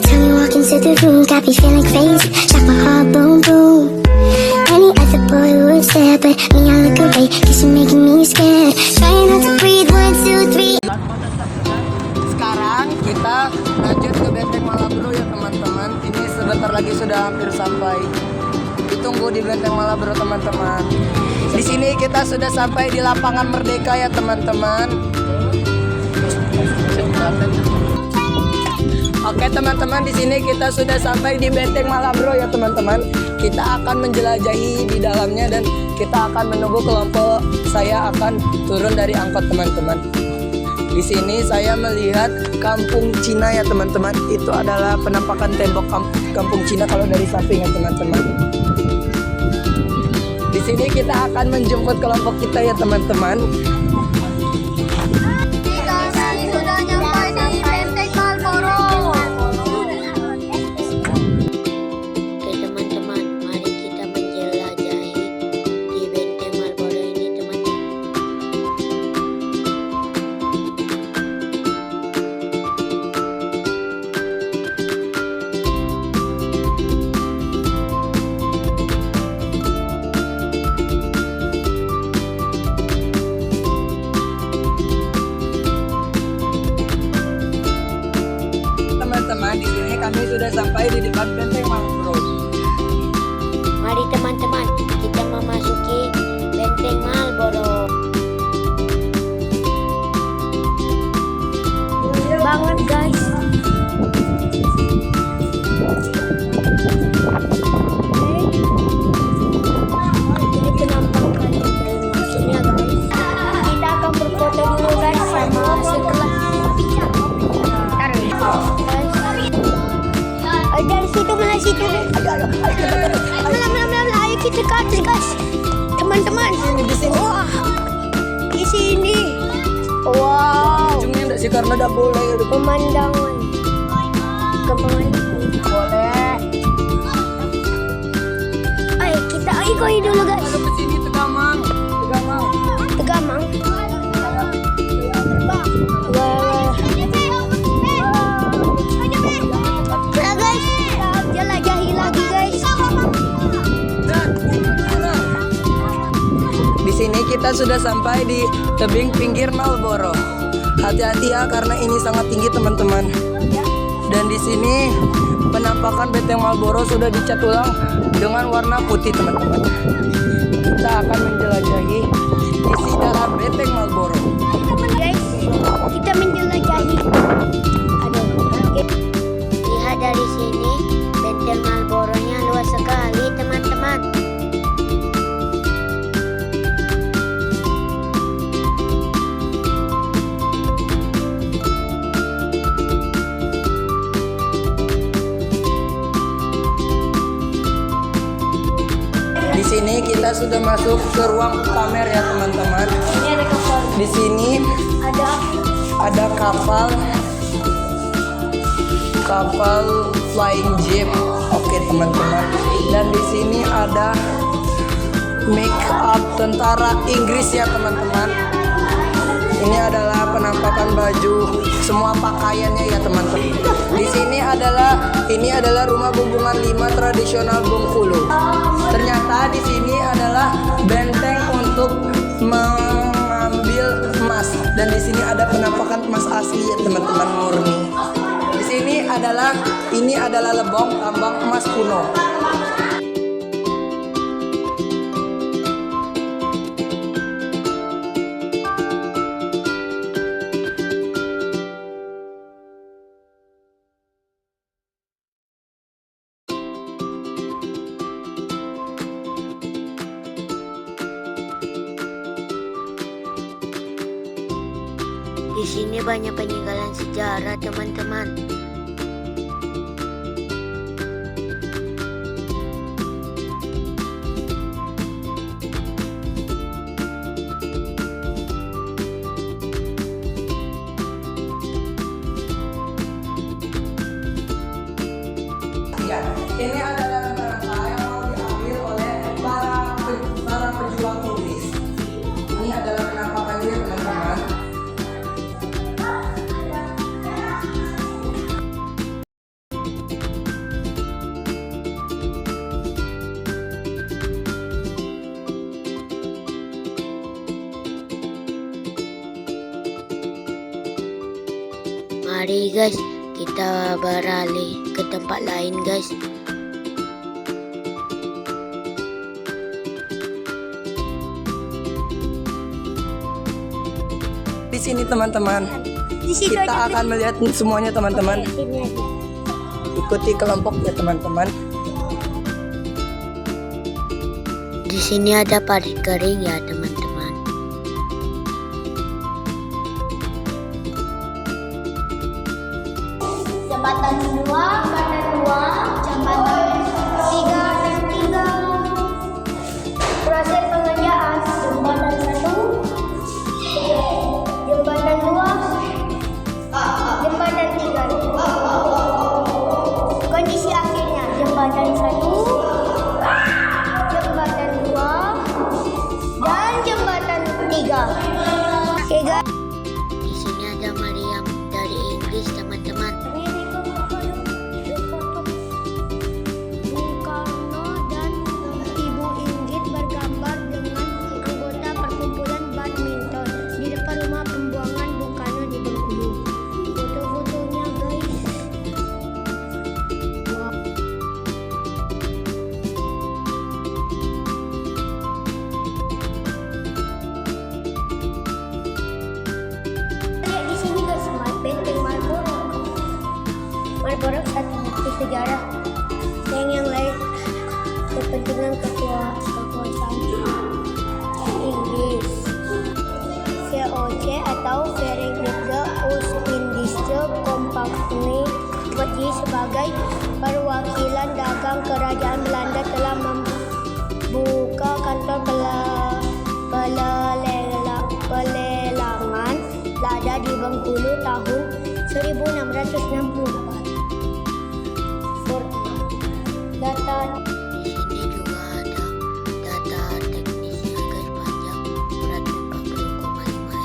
Every time you walk into the room, got me feeling crazy. Shock my heart, boom, boom. Any other boy would stare, but me, I look away, cause you're making me scared. Trying not to breathe, 1, 2, 3. Sekarang kita lanjut ke Benteng Malabro ya teman-teman. Ini sebentar lagi sudah hampir sampai. Ditunggu di Benteng Malabro teman-teman. Di sini kita sudah sampai di lapangan Merdeka ya teman-teman. Oke teman-teman, di sini kita sudah sampai di Benteng Malabro ya teman-teman. Kita akan menjelajahi di dalamnya dan kita akan menunggu kelompok saya akan turun dari angkot teman-teman. Di sini saya melihat kampung Cina ya teman-teman. Itu adalah penampakan tembok kampung Cina kalau dari samping ya teman-teman. Di sini kita akan menjemput kelompok kita ya teman-teman. Di sini kami sudah sampai di depan Benteng Malabro. Mari teman-teman, kita memasuki Benteng Malboro. Banget guys. Ini penampakan yang maksudnya guys. Kita akan berfoto dulu guys sama setelah. Dari situ mana situ? Ayo kita ke atas guys, teman-teman. Di sini. Wah, di sini. Wow. Ujungnya enggak sih karena enggak boleh ya. Pemandangan. Boleh. Ayo kita ikut dulu guys. Ada ke sini Tegamang. Tegamang. Wah. Nah guys, jelajahi lagi guys. Di sini kita sudah sampai di tebing pinggir Malboro. Hati-hati ya karena ini sangat tinggi teman-teman. Dan di sini penampakan Benteng Malboro sudah dicat ulang dengan warna putih teman-teman. Kita akan menjelajahi isi dalam Benteng Malboro. Guys, kita menjelajahi. Lihat dari sini, Benteng Malboronya luas sekali teman-teman. Di sini kita sudah masuk ke ruang pamer ya teman-teman. Ini ada kapal. Di sini ada kapal flying jeep. Oke teman-teman. Dan di sini ada make up tentara Inggris ya teman-teman. Ini adalah penampakan baju semua pakaiannya ya teman-teman. Di sini adalah rumah bumbungan 5 tradisional Bengkulu. Ternyata di sini adalah benteng untuk mengambil emas dan di sini ada penampakan emas asli ya teman-teman, murni. Di sini ini adalah lebong tambang emas kuno. Di sini banyak peninggalan sejarah teman-teman. Ya, ini adalah rangka yang mau diambil oleh para pejuang Inggris. Ini adalah penampakannya teman-teman. Mari guys, kita beralih ke tempat lain guys. Di sini teman-teman, Di situ kita akan melihat semuanya teman-teman. Sini aja. Ikuti kelompoknya teman-teman. Di sini ada parit kering ya teman-teman. Jembatan 2, jembatan 2, jembatan 3 dan 3. Proses pengerjaan jembatan 1, jembatan 2, jembatan 3. Kondisi akhirnya jembatan 1, jembatan 2, dan jembatan 3. Oke guys. Di sini ada Mariam dari Inggris teman-teman. Bung Karno dan Ibu Inggit bergambar dengan anggota perkumpulan badminton di depan rumah pembuangan Bung Karno di Bengkulu. Foto-fotonya guys. Wah. Lihat di sini guys, benteng Marlborough. Marlborough satu bukti sejarah yang lain kepentingan kekuasaan Inggris. VOC atau Verenigde Oost-Indische Compagnie berdiri sebagai perwakilan dagang kerajaan Belanda telah membuka kantor pelelangan lada di Bengkulu tahun 1664. Data Di sini juga ada data teknisnya guys, panjang 140,5 meter,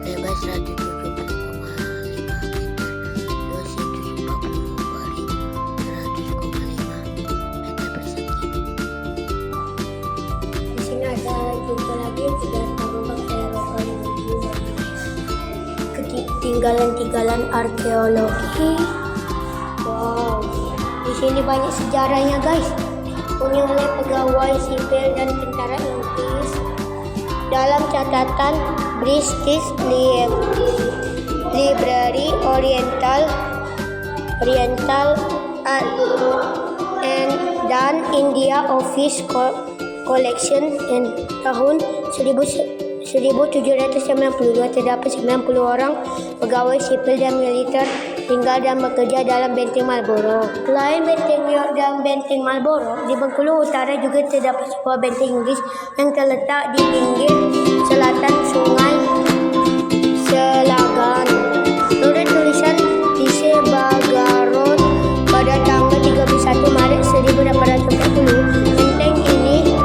lebar 170,5 meter, luas 740 kali 100,5 meter persegi. di sini ada juga lagi tiga tambang Eropa yang ketinggalan-tinggalan arkeologi. Wow, di sini banyak sejarahnya guys. Punya oleh pegawai sipil dan tentara Inggris dalam catatan British Library Oriental dan India Office Collection tahun 1792 terdapat 90 orang pegawai sipil dan militer tinggal dan bekerja dalam benteng Marlborough. Selain benteng York dan benteng Marlborough, di Bengkulu Utara juga terdapat sebuah benteng Inggris yang terletak di pinggir selatan Sungai Selagan. Menurut tulisan Lise Bagarot pada tanggal 31 Maret 1840, benteng ini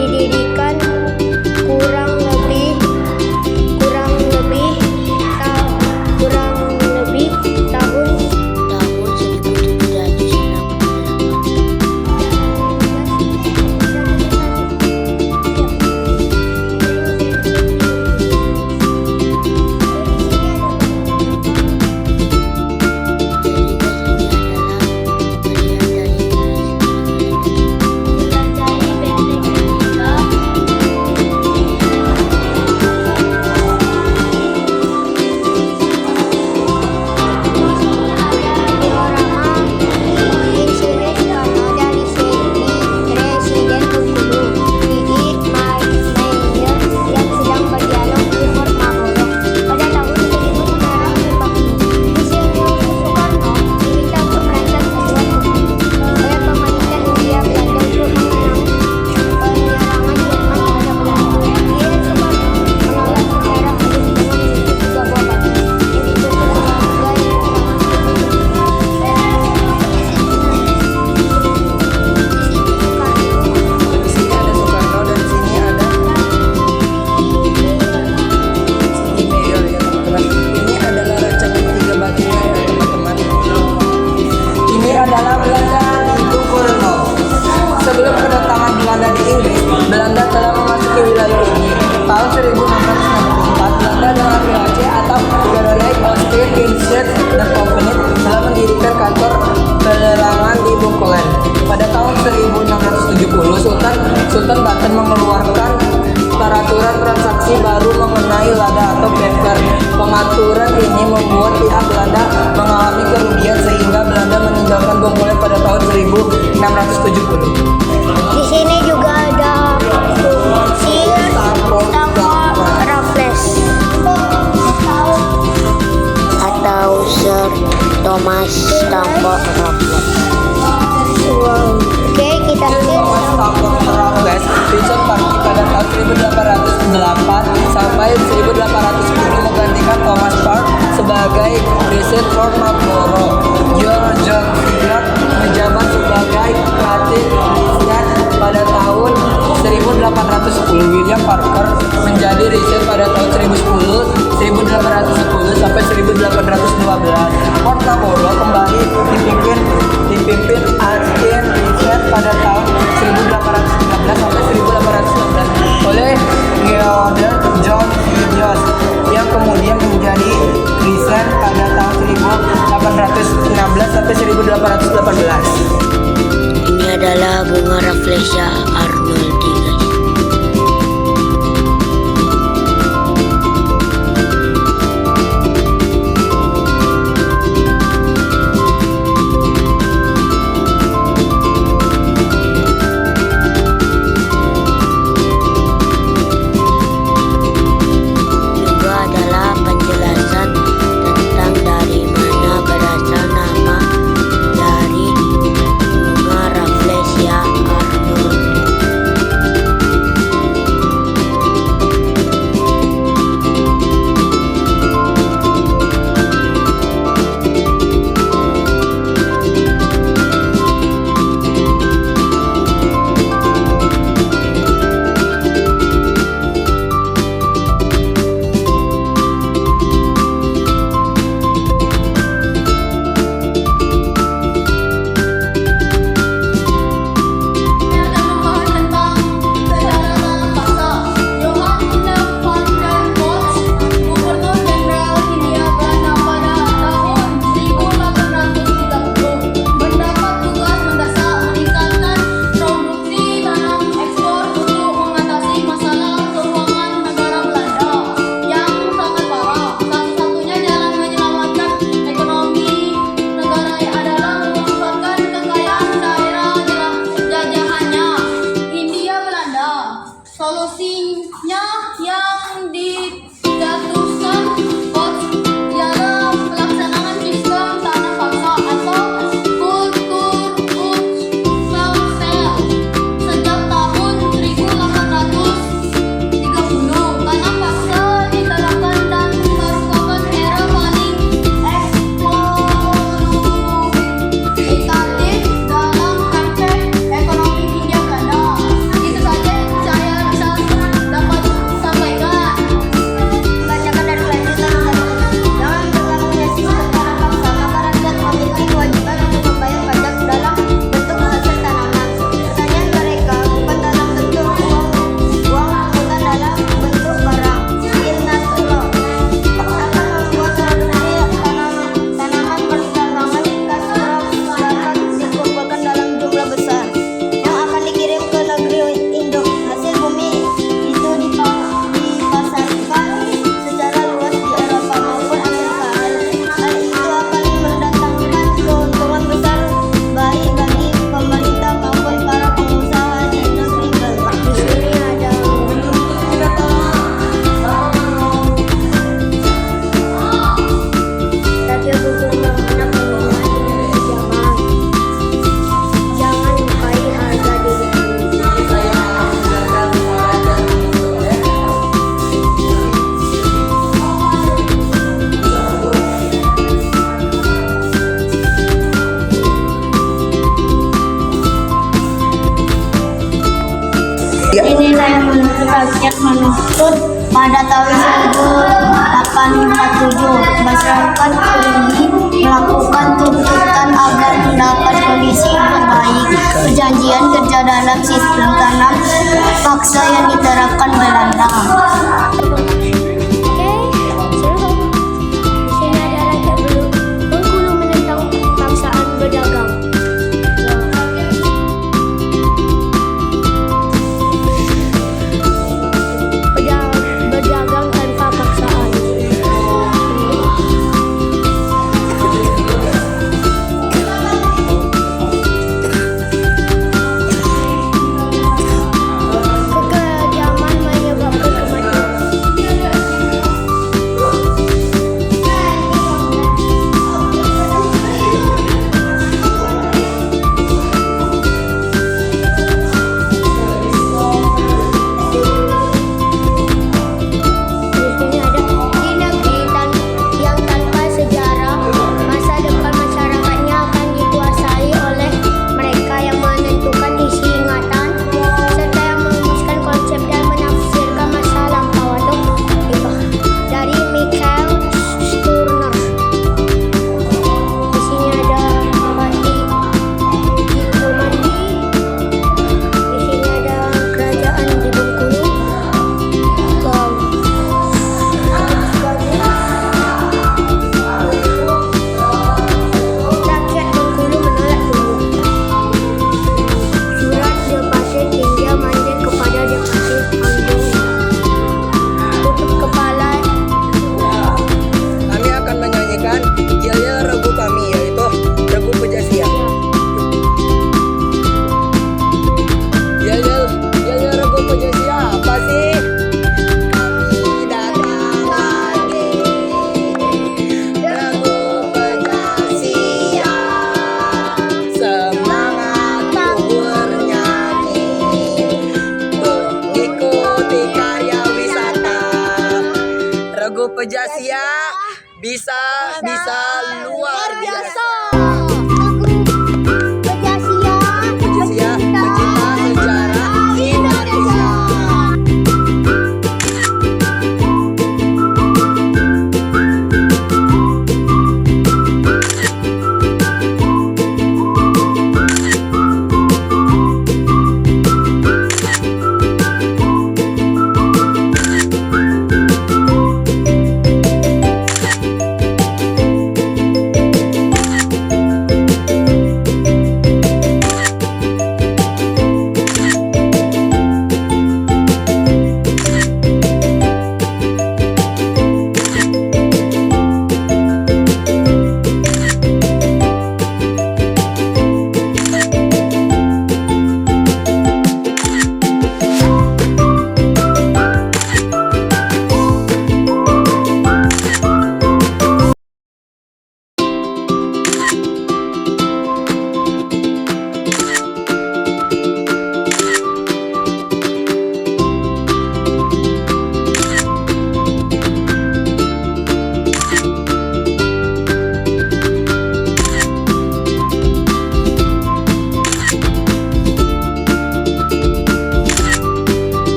didirikan kurang lebih tahun Tahun 1798. Research dan Company telah mendirikan kantor penerangan di Bengkolen. Pada tahun 1670, Sultan Banten mengeluarkan peraturan transaksi baru mengenai lada atau bever. Pengaturan ini membuat pihak Belanda mengalami kerugian sehingga Belanda meninggalkan Bengkolen pada tahun 1670. Di sini juga ada Sir Stafford Raffles atau Sir Thomas Stafford Raffles. Wow. Oke, kita Thomas Stafford Raffles Richard Parker pada tahun 1808 sampai 1810 menggantikan Thomas Park sebagai President for Marlborough. George John Field menjabat sebagai Patent President pada tahun 1810. William Parker menjadi riset pada tahun 1810 sampai 1812. Fort Marlborough kembali dipimpin Austin Riset pada tahun 1813 sampai 1816 oleh Theodore John Field yang kemudian menjadi riset pada tahun 1816 sampai 1818. Ini adalah bunga Rafflesia arnoldii, guys. Juga adalah penjelasan tentang dari mana berasal nama dari bunga Rafflesia arnoldii. Solusinya yang dijatuhkan ialah pelaksanaan sistem tanam paksa atau kultur sel sejak tahun 1830. Tanam paksa diterapkan dan merupakan era paling eksploitatif dalam praktek ekonomi Hindia Belanda. Itu saja saya bisa dapat sampaikan. bacakan dan kelanjutan dengan berlakunya sistem tanam paksa, maka rakyat memiliki kewajiban untuk membayar pajak dalam bentuk hasil tanaman. Pertanyaan mereka bukan dalam bentuk uang, bukan dalam bentuk barang. Innatullah akan membuat produksi tanaman perdagangan kasrah dapat dikumpulkan dalam jumlah besar yang akan dikirim ke negeri induk. Hasil bumi itu dipasarkan secara luas di Eropa maupun Amerika. Hal itu akan mendatangkan keuntungan besar baik bagi pemerintah maupun para pengusaha di negeri Belanda. Di sini ada tapi buku mengenai penggunaan jangan lukai harga diri Inilah yang menurut rakyat menuntut pada tahun 1847. Masyarakat pribumi melakukan tuntutan agar mendapat kondisi yang membaik. Perjanjian kerja dalam sistem tanam paksa yang diterapkan Belanda. Oke, seru. Di sini ada raja belum bisa